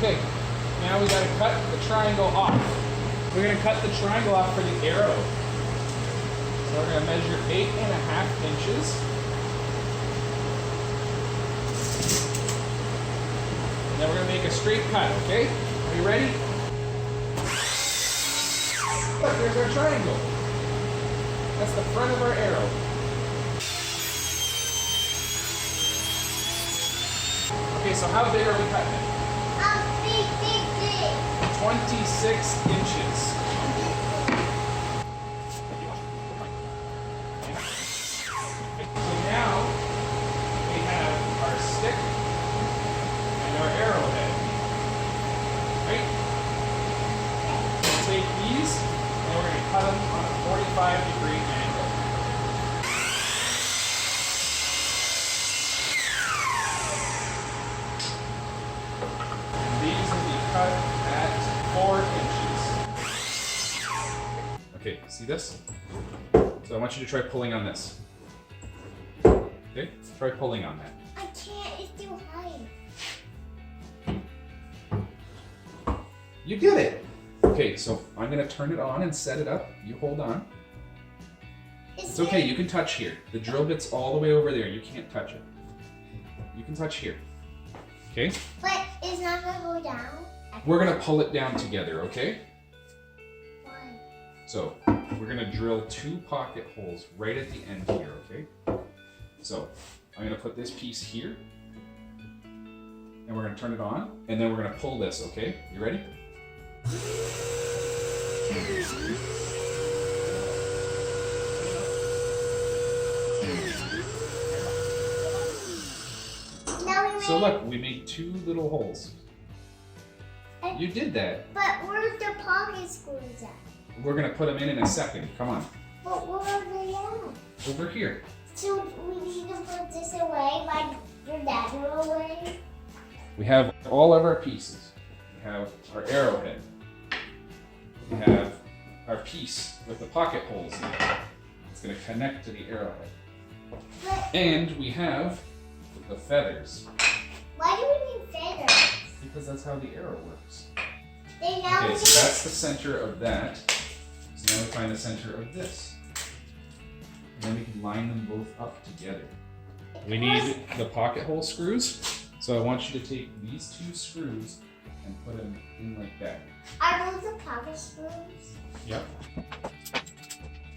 Okay, now we gotta cut the triangle off. We're gonna cut the triangle off for the arrow. So we're gonna measure 8.5 inches. And then we're gonna make a straight cut, okay? Are you ready? Look, there's our triangle. That's the front of our arrow. Okay, so how big are we cutting it? Big. 26 inches. So now we have our stick and our arrowhead. Right? We'll take these and we're going to cut them on a 45-degree angle. And these will be cut at 4 inches. Okay, see this? So I want you to try pulling on this. Okay, try pulling on that. I can't, it's too high. You did it! Okay, so I'm gonna turn it on and set it up. You hold on. It's okay, you can touch here. The drill bit's all the way over there. You can't touch it. You can touch here. Okay? But it's not gonna go down? We're gonna pull it down together, okay? Why? So, we're gonna drill 2 pocket holes right at the end here, okay? So, I'm gonna put this piece here, and we're gonna turn it on, and then we're gonna pull this, okay? You ready? So look, we made 2 little holes. You did that. But where's the pocket screws at? We're gonna put them in a second. Come on. But where are they at? Over here. So we need to put this away like your dad threw away? We have all of our pieces. We have our arrowhead. We have our piece with the pocket holes in it. It's gonna connect to the arrowhead. But And we have the feathers. why do we need feathers? Because that's how the arrow works. They now Okay, need so that's the center of that. So now we find the center of this. And then we can line them both up together. We need the pocket hole screws. So I want you to take these 2 screws and put them in like that. Are those the pocket screws? Yep.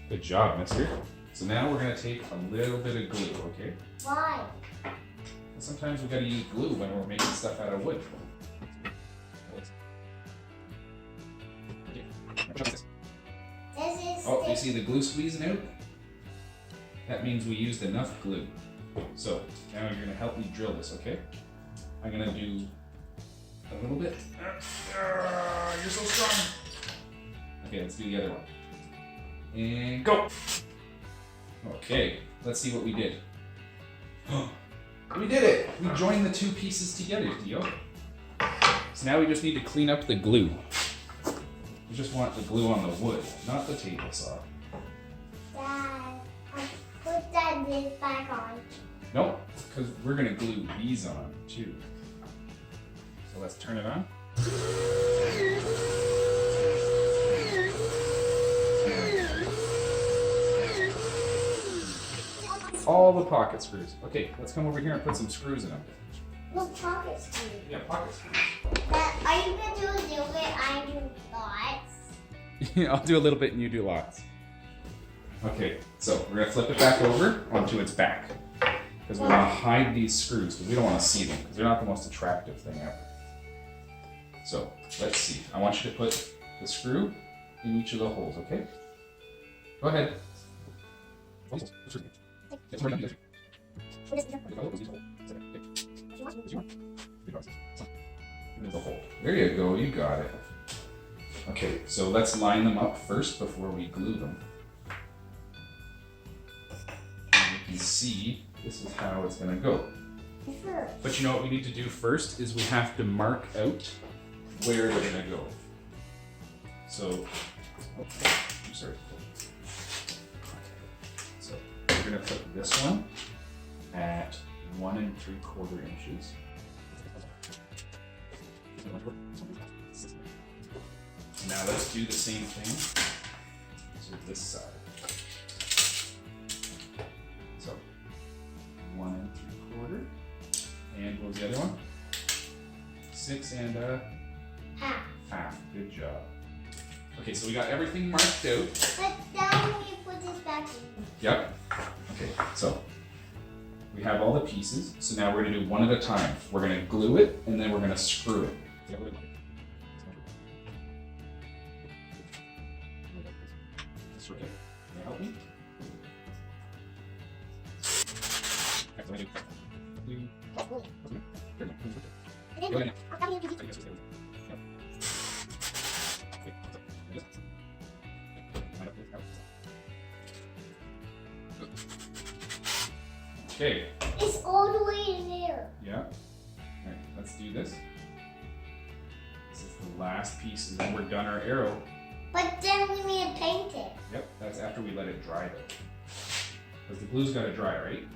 Good job, mister. So now we're gonna take a little bit of glue, okay? Why? Sometimes we gotta use glue when we're making stuff out of wood. Oh, you see the glue squeezing out? That means we used enough glue. So now you're gonna help me drill this, okay? I'm gonna do a little bit. You're so strong. Okay, let's do the other one. And go. Okay, let's see what we did. We did it! We joined the 2 pieces together, Theo. So now we just need to clean up the glue. We just want the glue on the wood, not the table saw. Dad, put that lid back on. Nope, because we're gonna glue these on too. So let's turn it on. All the pocket screws. Okay, let's come over here and put some screws in them. Look, pocket screws. Yeah, pocket screws. Dad, are you gonna do a little bit? I do lots. I'll do a little bit and you do lots. Okay, so we're gonna flip it back over onto its back. Because we want to hide these screws, because we don't want to see them, because they're not the most attractive thing ever. So, let's see. I want you to put the screw in each of the holes, okay? Go ahead. There you go, you got it. Okay, so let's line them up first before we glue them. And you can see this is how it's gonna go. But you know what we need to do first is we have to mark out where they're gonna go. So, I'm sorry. So we're gonna put this one at 1 3/4 inches. Now let's do the same thing to this side. So 1 3/4, and what was the other one? 6 1/2. Good job. Okay, so we got everything marked out. But then we put this back in. Yep. Okay, so we have all the pieces. So now we're gonna do one at a time. We're gonna glue it and then we're gonna screw it. That's okay. Can you help me? Go ahead now. Okay. It's all the way in there. Yeah. All right, let's do this. This is the last piece, and then we're done our arrow. But then we need to paint it. Yep, that's after we let it dry though. Because the glue's got to dry, right?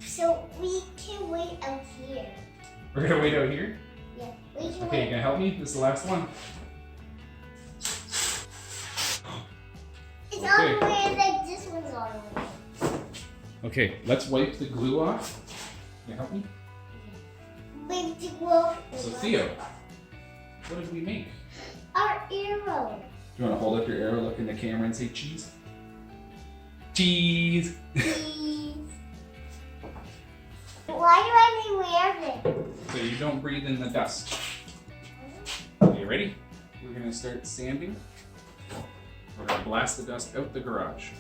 So we can wait out here. We're gonna wait out here. Yeah, we can Okay, you wait. gonna help me? This is the last one. It's all the way like this one's all the way. Okay, let's wipe the glue off. Can you help me? Big to go. So Theo, what did we make? Our arrow. Do you want to hold up your arrow, look in the camera, and say cheese? Cheese. Please. Why do I need to wear this? So you don't breathe in the dust. Okay, ready? We're gonna start sanding. We're gonna blast the dust out the garage.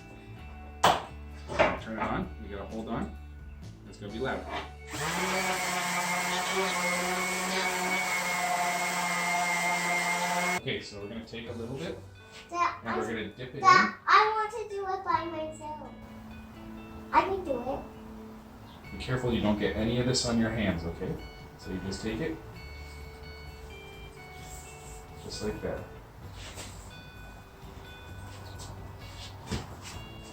Turn it on. You gotta hold on. It's gonna be loud. Okay, so we're gonna take a little bit and we're gonna dip it in. I want to do it by myself. I can do it. Be careful you don't get any of this on your hands, okay? So you just take it. Just like that.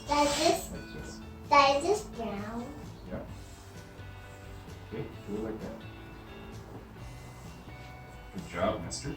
That is this. Like this. That is this brown. Yep. Okay, do it like that. Good job, mister.